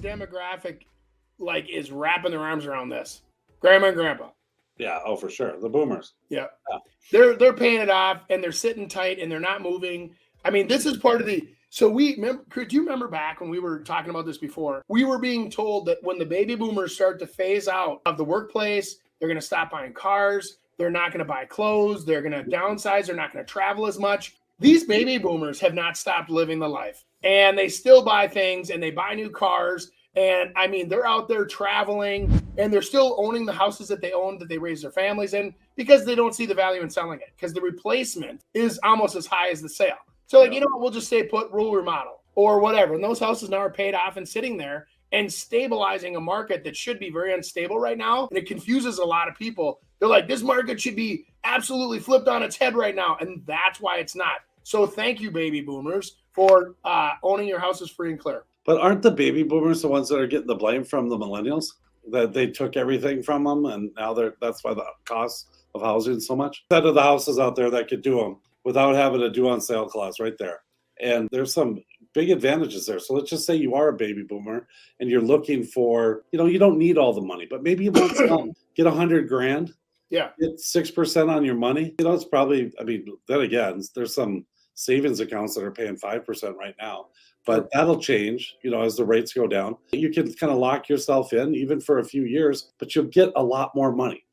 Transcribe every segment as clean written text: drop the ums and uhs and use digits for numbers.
demographic like is wrapping their arms around this? Grandma and grandpa. Yeah, oh for sure. The boomers. Yeah. Yeah. They're paying it off and they're sitting tight and they're not moving. I mean, this is part of the so we remember, do you remember back when we were talking about this before? We were being told that when the baby boomers start to phase out of the workplace, they're going to stop buying cars, they're not going to buy clothes, they're going to downsize, they're not going to travel as much. These baby boomers have not stopped living the life. And they still buy things and they buy new cars. And I mean, they're out there traveling and they're still owning the houses that they own, that they raise their families in, because they don't see the value in selling it, because the replacement is almost as high as the sale. So like, you know what, we'll just stay put, rural remodel or whatever. And those houses now are paid off and sitting there and stabilizing a market that should be very unstable right now. And it confuses a lot of people. They're like, this market should be absolutely flipped on its head right now. And that's why it's not. So thank you, baby boomers, for owning your houses free and clear. But aren't the baby boomers the ones that are getting the blame from the millennials? That they took everything from them and now that's why the cost of housing is so much. Instead of the houses out there that could do them without having a due on sale clause right there. And there's some big advantages there. So let's just say you are a baby boomer and you're looking for, you don't need all the money, but maybe you want some, get $100,000. Yeah. Get 6% on your money. It's probably, then again, there's some savings accounts that are paying 5% right now, but that'll change, as the rates go down. You can kind of lock yourself in even for a few years, but you'll get a lot more money,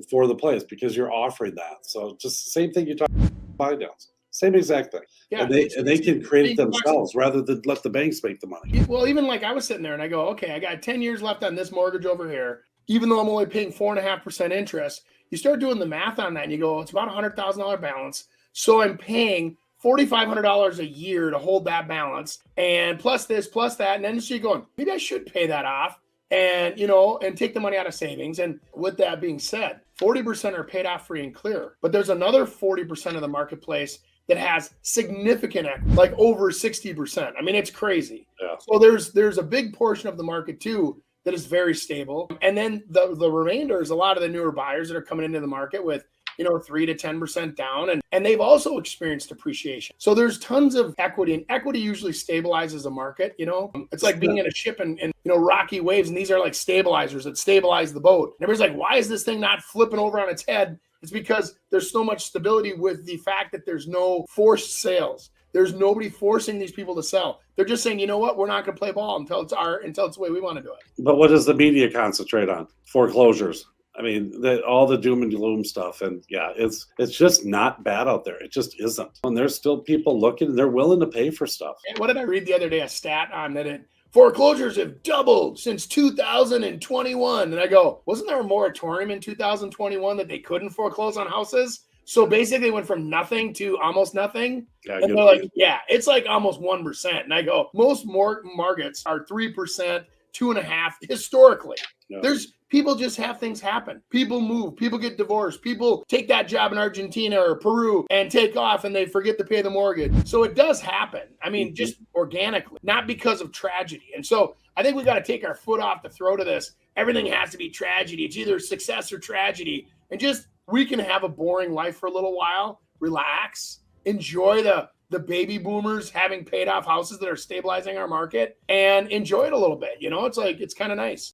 for the place because you're offering that. So just the same thing you talk about buy downs. Same exact thing. Yeah, and they can create it themselves rather than let the banks make the money. Well, even like I was sitting there and I go, okay, I got 10 years left on this mortgage over here. Even though I'm only paying 4.5% interest, you start doing the math on that and you go, it's about $100,000 balance. So I'm paying $4,500 a year to hold that balance, and plus this, plus that. And then you're going, maybe I should pay that off and, and take the money out of savings. And with that being said, 40% are paid off free and clear, but there's another 40% of the marketplace that has significant equity, like over 60%. I mean, it's crazy. Yeah. So there's a big portion of the market too that is very stable. And then the remainder is a lot of the newer buyers that are coming into the market with 3 to 10% down. And they've also experienced appreciation. So there's tons of equity, and equity usually stabilizes a market. It's like being in a ship and rocky waves. And these are like stabilizers that stabilize the boat. And everybody's like, why is this thing not flipping over on its head? It's because there's so much stability with the fact that there's no forced sales. There's nobody forcing these people to sell. They're just saying, you know what, we're not going to play ball until it's the way we want to do it. But what does the media concentrate on? Foreclosures. All the doom and gloom stuff. And yeah, it's just not bad out there. It just isn't. And there's still people looking and they're willing to pay for stuff. And what did I read the other day? A stat on that foreclosures have doubled since 2021. And I go, wasn't there a moratorium in 2021 that they couldn't foreclose on houses? So basically it went from nothing to almost nothing. Yeah, and they're like, yeah, it's like almost 1%. And I go, most markets are 3%, 2.5% historically. Yeah. There's people just have things happen. People move, people get divorced, people take that job in Argentina or Peru and take off and they forget to pay the mortgage. So it does happen. Just organically, not because of tragedy. And so I think we got to take our foot off the throat of this. Everything has to be tragedy. It's either success or tragedy. And just, we can have a boring life for a little while, relax, enjoy the baby boomers having paid off houses that are stabilizing our market and enjoy it a little bit. It's like, it's kind of nice.